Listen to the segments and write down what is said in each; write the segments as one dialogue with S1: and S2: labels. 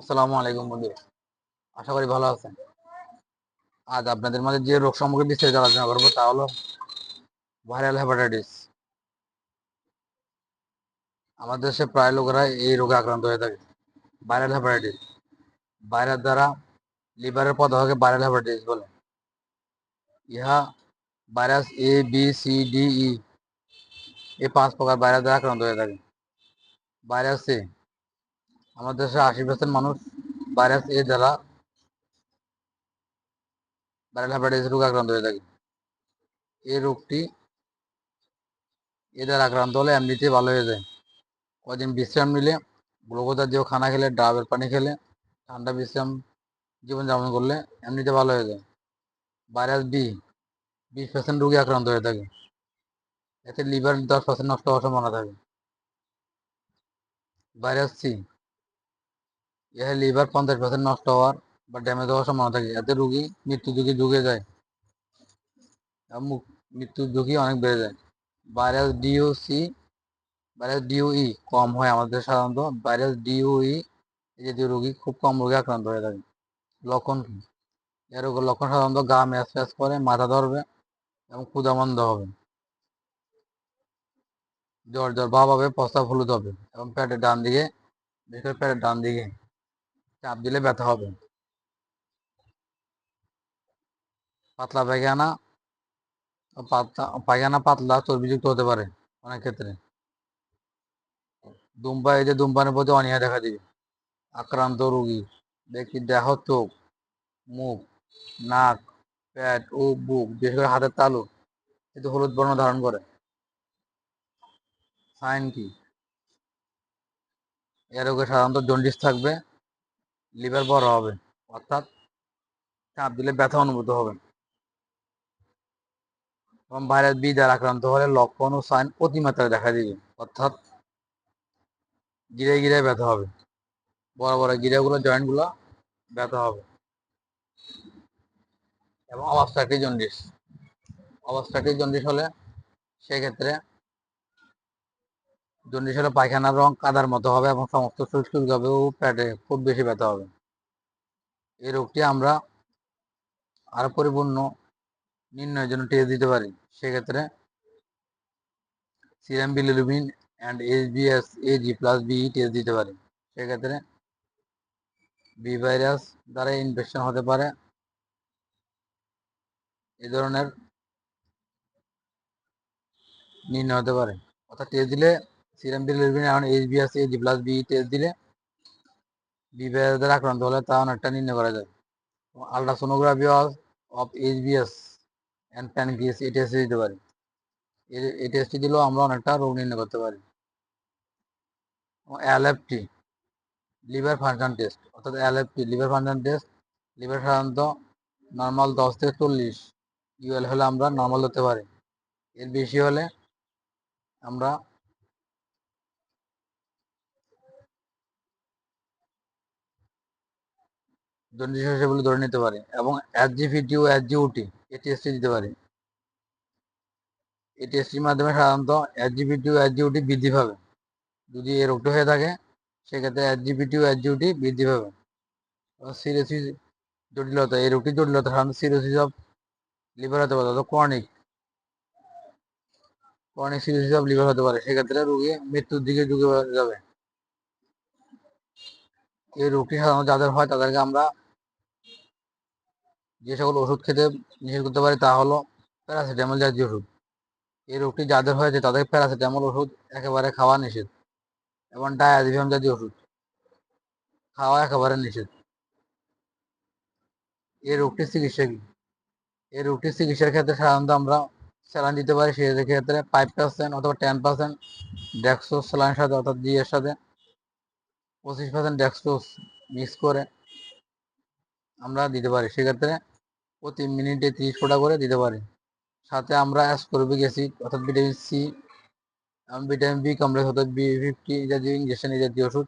S1: আসসালামু আলাইকুম বন্ধুরা, আশা করি ভালো আছেন। আজ আপনাদের মাঝে যে রোগ সম্পর্কে বিস্তারিত আলোচনা করবো তা হলো ভাইরাল হেপাটাইটিস। আমাদের দেশে প্রায় লোকেরা এই রোগে আক্রান্ত হয়ে থাকে। ভাইরাল হেপাটাইটিস ভাইরাস দ্বারা লিভারের পদার্থকে ভাইরাল হেপাটাইটিস বলে। ইহা virus A B C D E এই 5 প্রকার ভাইরাস দ্বারা আক্রান্ত হয়ে থাকে। ভাইরাস সি, আমাদের দেশে 80% মানুষ ভাইরাস এ দ্বারা ভাইরাল হেপাটাইটিস রোগে আক্রান্ত হয়ে থাকে। এই রোগটি এ দ্বারা আক্রান্ত হলে এমনিতেই ভালো হয়ে যায়। কদিন বিশ্রাম নিলে, গ্লুকোজ জাতীয় খানা খেলে, ডাবের পানি খেলে, ঠান্ডা বিশ্রাম জীবনযাপন করলে এমনিতে ভালো হয়ে যায়। ভাইরাস বি, 20% রোগী আক্রান্ত হয়ে থাকে। এতে লিভার 10% নষ্ট হওয়ার সম্ভাবনা থাকে। ভাইরাস সি, এর লিভার 50% নষ্ট হওয়ার বা ড্যামেজ হওয়ার সম্ভাবনা থাকে। এতে রোগী মৃত্যু ঝুঁকি ঝুঁকে যায় এবং মৃত্যুর ঝুঁকি অনেক বেড়ে যায়। ভাইরাস ডিউসি, ভাইরাস ডিউই কম হয় আমাদের সাধারণত। ভাইরাস ডিউই এই জাতীয় রোগী খুব কম রোগে আক্রান্ত হয়ে থাকে। লক্ষণ কি? এর লক্ষণ সাধারণত গা ম্যাচ ম্যাচ করে, মাথা ধরবে এবং ক্ষুধামন্দ হবে, জ্বর জ্বর ভাব হবে, প্রস্রাব হলুদ হবে এবং পেটের ডান দিকে, বিশেষ করে পেটের ডান দিকে চাপ দিলে ব্যথা হবে। পাতলা পায়খানা, পায়খানা পাতলা চর্বিযুক্ত হতে পারে অনেক ক্ষেত্রে। ধূমপানের প্রতি অনীহা দেখা দিবে। আক্রান্ত রোগী ব্যক্তির দেহ, চোখ, মুখ, নাক, পেট ও বুক, বিশেষ করে হাতের তালু এতে হলুদ বর্ণ ধারণ করে। সাইন কি? এ রোগে সাধারণত জন্ডিস থাকবে, লিভার বড় হবে, অর্থাৎ চাপ দিলে ব্যথা অনুভূত হবে। এবং ভাইরাস বি দ্বারা আক্রান্ত হলে লক্ষণ ও সাইন অতিমাত্রায় দেখা দিবে, অর্থাৎ গিরে গিরে ব্যথা হবে, বড় বড় গিরেগুলো, জয়েন্টগুলো ব্যথা হবে এবং অবস্ট্রাকটিভ জন্ডিস। অবস্ট্রাকটিভ জন্ডিস হলে সেক্ষেত্রে জন্ডিস হলে পায়খানার রং কাদার মতো হবে এবং সমস্ত শরীর চুলকাবে ও পেটে খুব বেশি ব্যথা হবে। এই রোগটি আমরা আরো পরিপূর্ণ নির্ণয়ের জন্য টেস্ট দিতে পারি। সেক্ষেত্রে serum bilirubin and HbS Ag+B test দিতে পারি। সেক্ষেত্রে বি ভাইরাস দ্বারা ইনফেকশন হতে পারে, এই ধরনের নির্ণয় হতে পারে। অর্থাৎ টেস্ট দিলে সিরাম বিলিরুবিন এবং HbS Ag+B টেস্ট দিলে বি ভাইরাস দ্বারা আক্রান্ত হলে তা অনেকটা নির্ণয় করা যায়। Ultrasonography of HbS and pancreas এই টেস্ট দিতে পারি। এই টেস্টটি দিলেও আমরা অনেকটা রোগ নির্ণয় করতে পারি। LFT, লিভার ফাংশন টেস্ট, অর্থাৎ LFT liver function test. Liver সাধারণত নর্মাল 10 থেকে 40 UL হলে আমরা নর্মাল ধরতে পারি। এর বেশি হলে আমরা জন্ডিস হয়েছে বলে ধরে নিতে পারি। এবং SGPT ও SGOT এই টেস্টটি দিতে পারি। এই টেস্টটির মাধ্যমে সাধারণত SGPT ও SGOT বৃদ্ধি পাবে। যদি এই রোগটা হয়ে থাকে সেক্ষেত্রে SGPT ও SGOT বৃদ্ধি পাবে। সিরোসিস জটিলতা, এই রোগটির জটিলতা সাধারণত সিরোসিস অফ লিভার হতে পারে, অর্থাৎ ক্রনিক সিরোসিস অফ লিভার হতে পারে। সেক্ষেত্রে রোগী মৃত্যুর দিকে ঝুঁকে যাবে। এই রোগটি সাধারণত যাদের হয় তাদেরকে আমরা যে সকল ওষুধ খেতে নিষেধ করতে পারি তা হলো প্যারাসিটামল জাতীয় ওষুধ। এই রোগটি যাদের হয়েছে তাদের প্যারাসিটামল ওষুধ একেবারে খাওয়া নিষেধ এবং ডায়াজিপাম জাতীয় ওষুধ খাওয়া একেবারে নিষেধ। এই রোগটির চিকিৎসা কি? এই রোগটির চিকিৎসার ক্ষেত্রে সাধারণত আমরা স্যালাইন দিতে পারি। সেক্ষেত্রে 5% অথবা 10% ডেক্সোস স্যালাইনের সাথে, অর্থাৎ জি এর সাথে 25% ডেক্সোস মিক্স করে আমরা দিতে পারি। সেক্ষেত্রে প্রতি মিনিটে 30 ফোঁটা করে দিতে পারি। সাথে আমরা অ্যাসকর্বিক অ্যাসিড, অর্থাৎ ভিটামিন সি এবং ভিটামিন বি কমপ্লেক্স, অর্থাৎ B50 জাতীয় ইঞ্জেকশন এই জাতীয় ওষুধ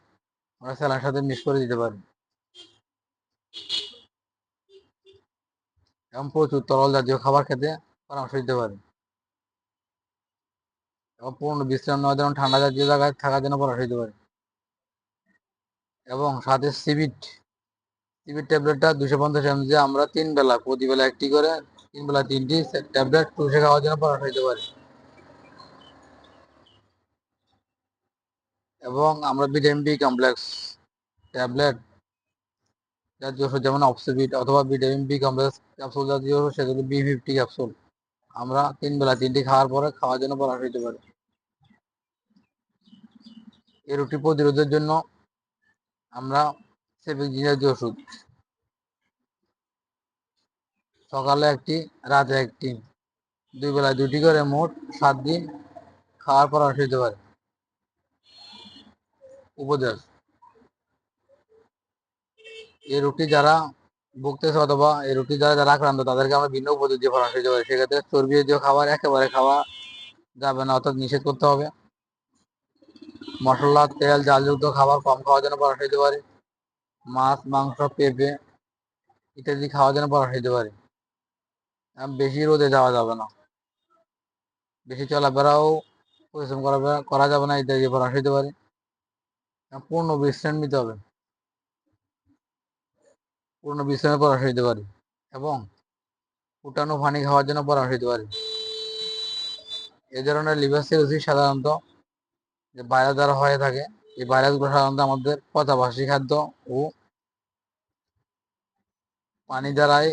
S1: আমরা স্যালাইনের সাথে মিক্স করে দিতে পারি। এবং প্রচুর তরল জাতীয় খাবার খেতে পরামর্শ দিতে পারি এবং পূর্ণ বিশ্রাম নেওয়ার জন্য ঠান্ডা জাতীয় জায়গায় থাকার জন্য পরামর্শ দিতে পারি। এবং সাথে সিবিট ট্যাবলেটটা 250 mg আমরা 3 বেলা প্রতি বেলা একটি করে 3 বেলা 3টি ট্যাবলেট চুষে খাওয়ার জন্য পরামর্শ দিতে পারি। এবং আমরা ভিটামিন বি কমপ্লেক্স ট্যাবলেট জাতীয় ওষুধ যেমন অক্সিবিট অথবা ভিটামিন বি কমপ্লেক্স ক্যাপসুল জাতীয় ওষুধ সেগুলো B50 ক্যাপসুল আমরা 3 বেলা 3টি খাওয়ার পরে খাওয়ার জন্য পরামর্শ দিতে পারি। এই রোগটি প্রতিরোধের জন্য আমরা সেফেক্সিন জাতীয় ওষুধ সকালে একটি রাতে একটি 2 বেলায় 2টি করে মোট 7 দিন খাওয়ার পরামর্শ দিতে পারে। উপদেশ: এই রোগটি যারা ভুগতেছে অথবা এই রোগটি যারা আক্রান্ত তাদেরকে আমরা ভিন্ন উপদেশ দিয়ে পরামর্শ দিতে পারি। সেক্ষেত্রে চর্বি জাতীয় খাবার একেবারে খাওয়া যাবে না, অর্থাৎ নিষেধ করতে হবে। মশলা তেল জালযুক্ত খাবার কম খাওয়ার জন্য পরামর্শ দিতে পারি। মাছ মাংস পেঁপে ইত্যাদি খাওয়ার জন্য পরামর্শ দিতে পারি। বেশি রোদে যাওয়া যাবে না, বেশি চলাফেরাও পরিশ্রম করা যাবে না ইত্যাদি পরামর্শ দিতে পারি। পূর্ণ বিশ্রাম নিতে হবে, পূর্ণ বিশ্রামের পরামর্শ দিতে পারি। এবং ফুটানো পানি খাওয়ার জন্য পরামর্শ দিতে পারি। এই ধরনের লিভার সিরোসিস সাধারণত যে ভাইরাস দ্বারা হয়ে থাকে, এই ভাইরাসগুলো সাধারণত আমাদের পচাবাসী খাদ্য ও পানি দ্বারাই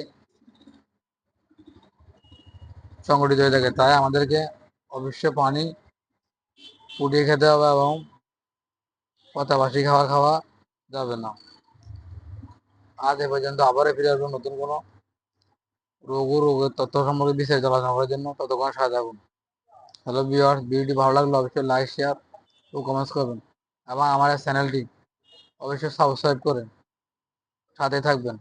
S1: সংগঠিত হয়ে থাকে। তাই আমাদেরকে অবশ্যই পানি ফুটিয়ে খেতে হবে এবং পচাবাসী খাবার খাওয়া যাবে না। আজ এ পর্যন্ত, আবারও ফিরে আসবো নতুন কোনো রোগের তথ্য সম্পর্কে বিস্তারিত আলোচনা করার জন্য। ততক্ষণ সাথে থাকুন। হ্যালো ভিউয়ার্স, ভিডিওটি ভালো লাগলে অবশ্যই লাইক শেয়ার ও কমেন্টস করবেন এবং আমার এই চ্যানেলটি অবশ্যই সাবস্ক্রাইব করে সাথে থাকবেন।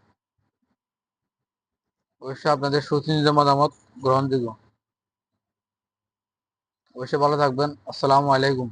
S1: অবশ্যই আপনাদের সুচিন্তিত মতামত গ্রহণযোগ্য। অবশ্যই ভালো থাকবেন। আসসালামু আলাইকুম।